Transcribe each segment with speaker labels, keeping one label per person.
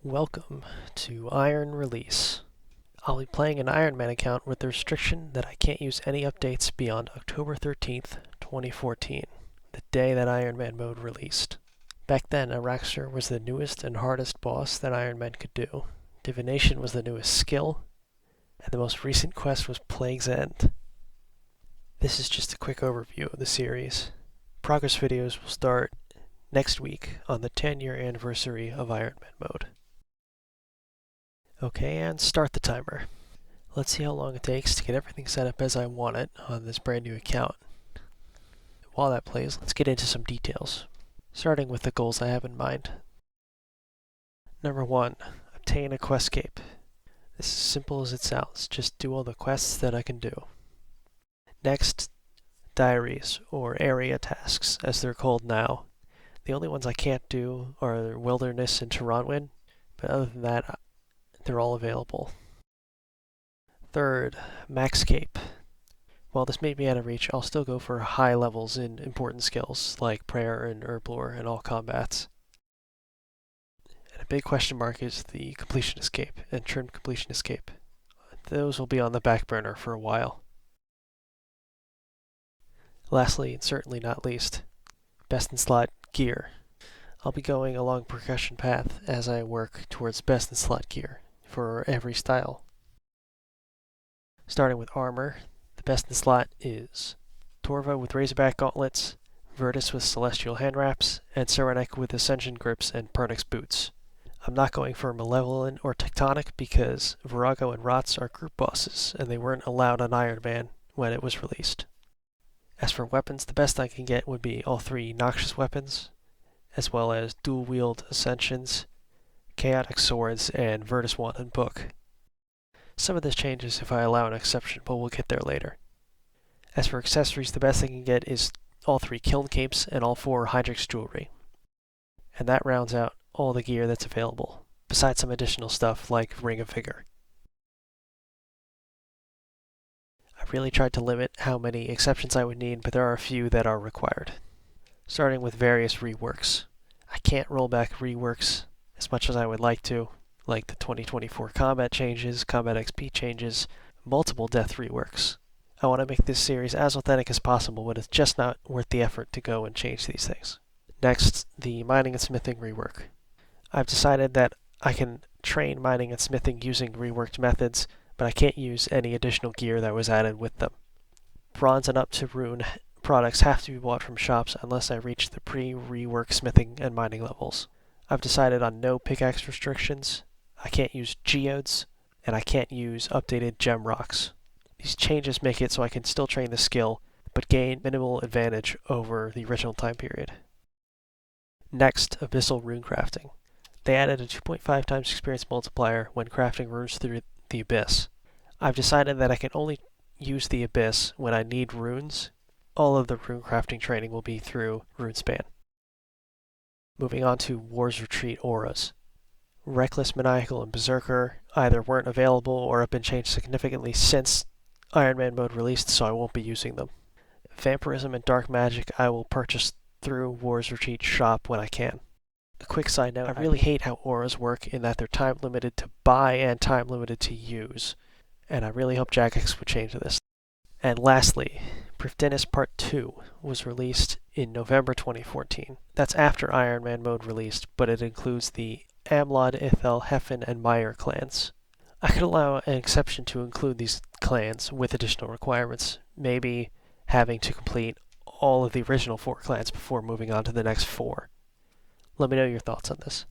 Speaker 1: Welcome to Iron Release. I'll be playing an Iron Man account with the restriction that I can't use any updates beyond October 13th, 2014, the day that Iron Man mode released. Back then, Araxxor was the newest and hardest boss that Iron Man could do. Divination was the newest skill, and the most recent quest was Plague's End. This is just a quick overview of the series. Progress videos will start next week on the 10-year anniversary of Iron Man mode. Okay, and start the timer. Let's see how long it takes to get everything set up as I want it on this brand new account. While that plays, let's get into some details, starting with the goals I have in mind. Number 1, obtain a quest cape. This is as simple as it sounds, just do all the quests that I can do. Next, diaries, or area tasks, as they're called now. The only ones I can't do are Wilderness and Torrentwind, but other than that, they're all available. Third, max cape. While this may be out of reach, I'll still go for high levels in important skills like prayer and herblore in all combats. And a big question mark is the completionist cape and trimmed completionist cape. Those will be on the back burner for a while. Lastly, and certainly not least, best in slot gear. I'll be going along progression path as I work towards best in slot gear for every style. Starting with armor, the best in slot is Torva with Razorback gauntlets, Virtus with Celestial hand wraps, and Cyranek with Ascension grips and Pernix boots. I'm not going for Malevolent or Tectonic because Virago and Rots are group bosses and they weren't allowed on Iron Man when it was released. As for weapons, the best I can get would be all 3 Noxious weapons, as well as dual wield Ascensions, Chaotic swords, and Virtus wand and book. Some of this changes if I allow an exception, but we'll get there later. As for accessories, the best I can get is all 3 Kiln capes and all 4 Hydrix jewelry. And that rounds out all the gear that's available, besides some additional stuff like Ring of Vigor. I really tried to limit how many exceptions I would need, but there are a few that are required. Starting with various reworks. I can't roll back reworks as much as I would like to, like the 2024 combat changes, combat XP changes, multiple death reworks. I want to make this series as authentic as possible, but it's just not worth the effort to go and change these things. Next, the mining and smithing rework. I've decided that I can train mining and smithing using reworked methods, but I can't use any additional gear that was added with them. Bronze and up to rune products have to be bought from shops unless I reach the pre-rework smithing and mining levels. I've decided on no pickaxe restrictions, I can't use geodes, and I can't use updated gem rocks. These changes make it so I can still train the skill, but gain minimal advantage over the original time period. Next, Abyssal rune crafting. They added a 2.5 times experience multiplier when crafting runes through the Abyss. I've decided that I can only use the Abyss when I need runes. All of the rune crafting training will be through RuneSpan. Moving on to War's Retreat auras. Reckless, Maniacal, and Berserker either weren't available or have been changed significantly since Iron Man mode released, so I won't be using them. Vampirism and Dark Magic I will purchase through War's Retreat shop when I can. A quick side note, I really hate how auras work in that they're time limited to buy and time limited to use, and I really hope Jagex would change this. And lastly, Prifddinas Part 2 was released in November 2014. That's after Iron Man mode released, but it includes the Amlod, Ithel, Heffen, and Meyer clans. I could allow an exception to include these clans with additional requirements, maybe having to complete all of the original 4 clans before moving on to the next 4. Let me know your thoughts on this.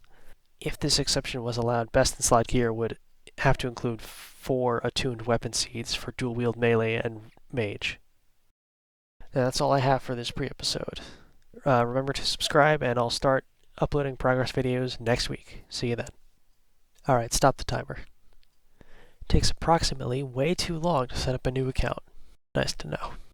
Speaker 1: If this exception was allowed, best in slot gear would have to include 4 attuned weapon seeds for dual wield melee and mage. And that's all I have for this pre-episode. Remember to subscribe, and I'll start uploading progress videos next week. See you then. Alright, stop the timer. It takes approximately way too long to set up a new account. Nice to know.